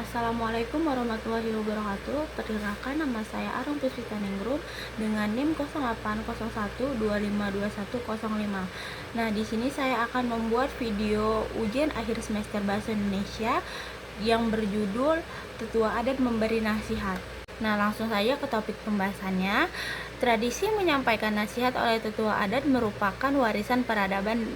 Assalamualaikum warahmatullahi wabarakatuh. Perkenalkan, nama saya Arum Puspita Ningrum dengan NIM 0801252105. Nah, di sini saya akan membuat video ujian akhir semester Bahasa Indonesia yang berjudul Tetua Adat Memberi Nasihat. Nah, langsung saja ke topik pembahasannya. Tradisi menyampaikan nasihat oleh tetua adat merupakan warisan peradaban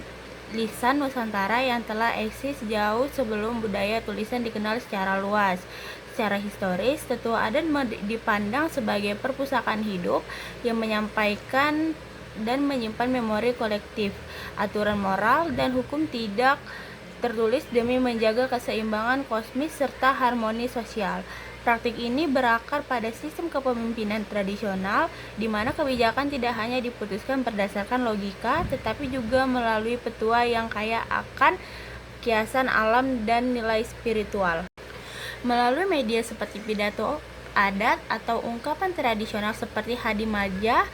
lisan Nusantara yang telah eksis jauh sebelum budaya tulisan dikenal secara luas. Secara historis, tetua adat dipandang sebagai perpustakaan hidup yang menyampaikan dan menyimpan memori kolektif, aturan moral dan hukum tidak tertulis demi menjaga keseimbangan kosmis serta harmoni sosial. Praktik ini berakar pada sistem kepemimpinan tradisional, di mana kebijakan tidak hanya diputuskan berdasarkan logika, tetapi juga melalui petua yang kaya akan kiasan alam dan nilai spiritual. Melalui media seperti pidato adat atau ungkapan tradisional seperti Hadimaja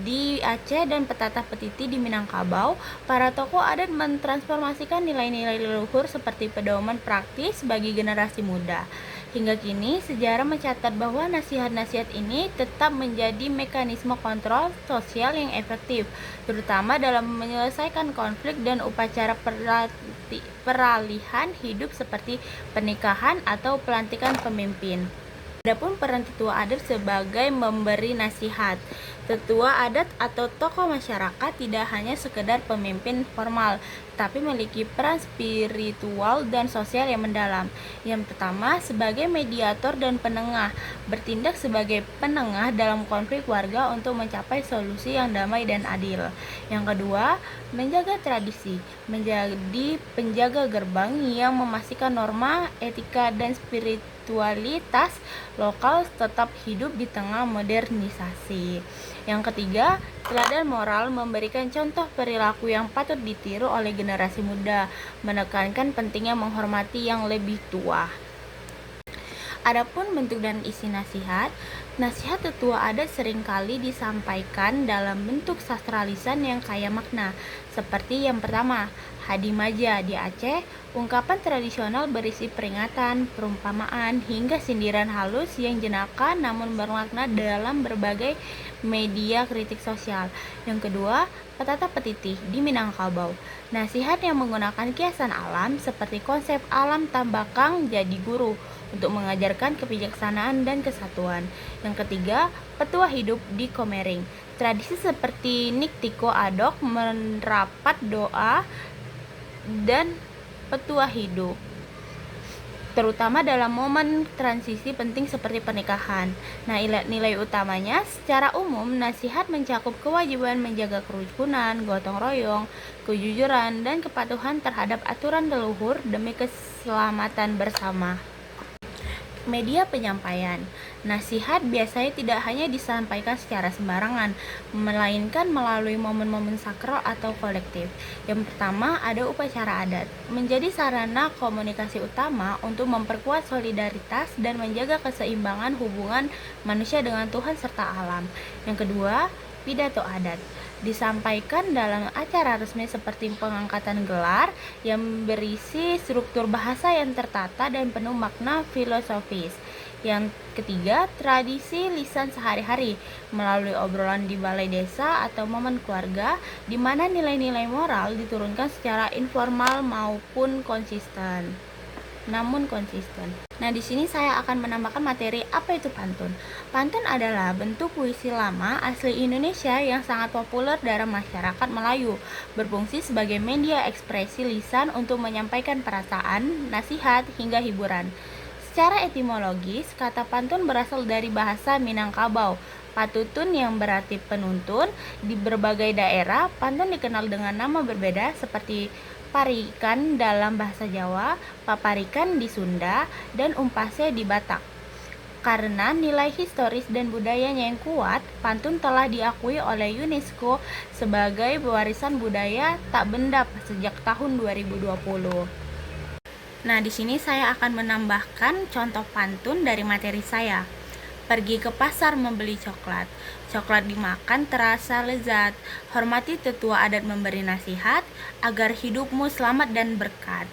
di Aceh dan Petatah Petiti di Minangkabau, para tokoh adat mentransformasikan nilai-nilai leluhur seperti pedoman praktis bagi generasi muda. Hingga kini, sejarah mencatat bahwa nasihat-nasihat ini tetap menjadi mekanisme kontrol sosial yang efektif, terutama dalam menyelesaikan konflik dan upacara peralihan hidup seperti pernikahan atau pelantikan pemimpin. Adapun peran tetua adat sebagai memberi nasihat. Tetua adat atau tokoh masyarakat tidak hanya sekedar pemimpin formal, tapi memiliki peran spiritual dan sosial yang mendalam. Yang pertama, sebagai mediator dan penengah, bertindak sebagai penengah dalam konflik warga untuk mencapai solusi yang damai dan adil. Yang kedua, menjaga tradisi, menjadi penjaga gerbang yang memastikan norma, etika, dan spiritualitas lokal tetap hidup di tengah modernisasi. Yang ketiga, teladan moral, memberikan contoh perilaku yang patut ditiru oleh generasi muda, menekankan pentingnya menghormati yang lebih tua. Adapun bentuk dan isi nasihat, nasihat tetua adat seringkali disampaikan dalam bentuk sastra lisan yang kaya makna, seperti yang pertama, Hadimaja di Aceh, ungkapan tradisional berisi peringatan, perumpamaan, hingga sindiran halus yang jenaka namun bermakna dalam berbagai media kritik sosial. Yang kedua, Petatah Petiti di Minangkabau, nasihat yang menggunakan kiasan alam seperti konsep alam tambakang jadi guru untuk mengajarkan kebijaksanaan dan kesatuan. Yang ketiga, petua hidup di Komering, tradisi seperti Niktiko Adok, merapat doa dan petua hidup, terutama dalam momen transisi penting seperti pernikahan. Nah, nilai utamanya secara umum, nasihat mencakup kewajiban menjaga kerukunan, gotong royong, kejujuran, dan kepatuhan terhadap aturan leluhur demi keselamatan bersama. Media penyampaian. Nasihat biasanya tidak hanya disampaikan secara sembarangan, melainkan melalui momen-momen sakral atau kolektif. Yang pertama, ada upacara adat, menjadi sarana komunikasi utama untuk memperkuat solidaritas dan menjaga keseimbangan hubungan manusia dengan Tuhan serta alam. Yang kedua, pidato adat, disampaikan dalam acara resmi seperti pengangkatan gelar yang berisi struktur bahasa yang tertata dan penuh makna filosofis. Yang ketiga, tradisi lisan sehari-hari, melalui obrolan di balai desa atau momen keluarga, di mana nilai-nilai moral diturunkan secara informal maupun konsisten. Nah, di sini saya akan menambahkan materi apa itu pantun. Pantun adalah bentuk puisi lama asli Indonesia yang sangat populer dalam masyarakat Melayu, berfungsi sebagai media ekspresi lisan untuk menyampaikan perasaan, nasihat, hingga hiburan. Secara etimologis, kata pantun berasal dari bahasa Minangkabau, patutun yang berarti penuntun. Di berbagai daerah, pantun dikenal dengan nama berbeda seperti parikan dalam bahasa Jawa, paparikan di Sunda, dan umpase di Batak. Karena nilai historis dan budayanya yang kuat, pantun telah diakui oleh UNESCO sebagai warisan budaya tak benda sejak tahun 2020. Nah, di sini saya akan menambahkan contoh pantun dari materi saya. Pergi ke pasar membeli coklat. Coklat dimakan terasa lezat. Hormati tetua adat memberi nasihat agar hidupmu selamat dan berkat.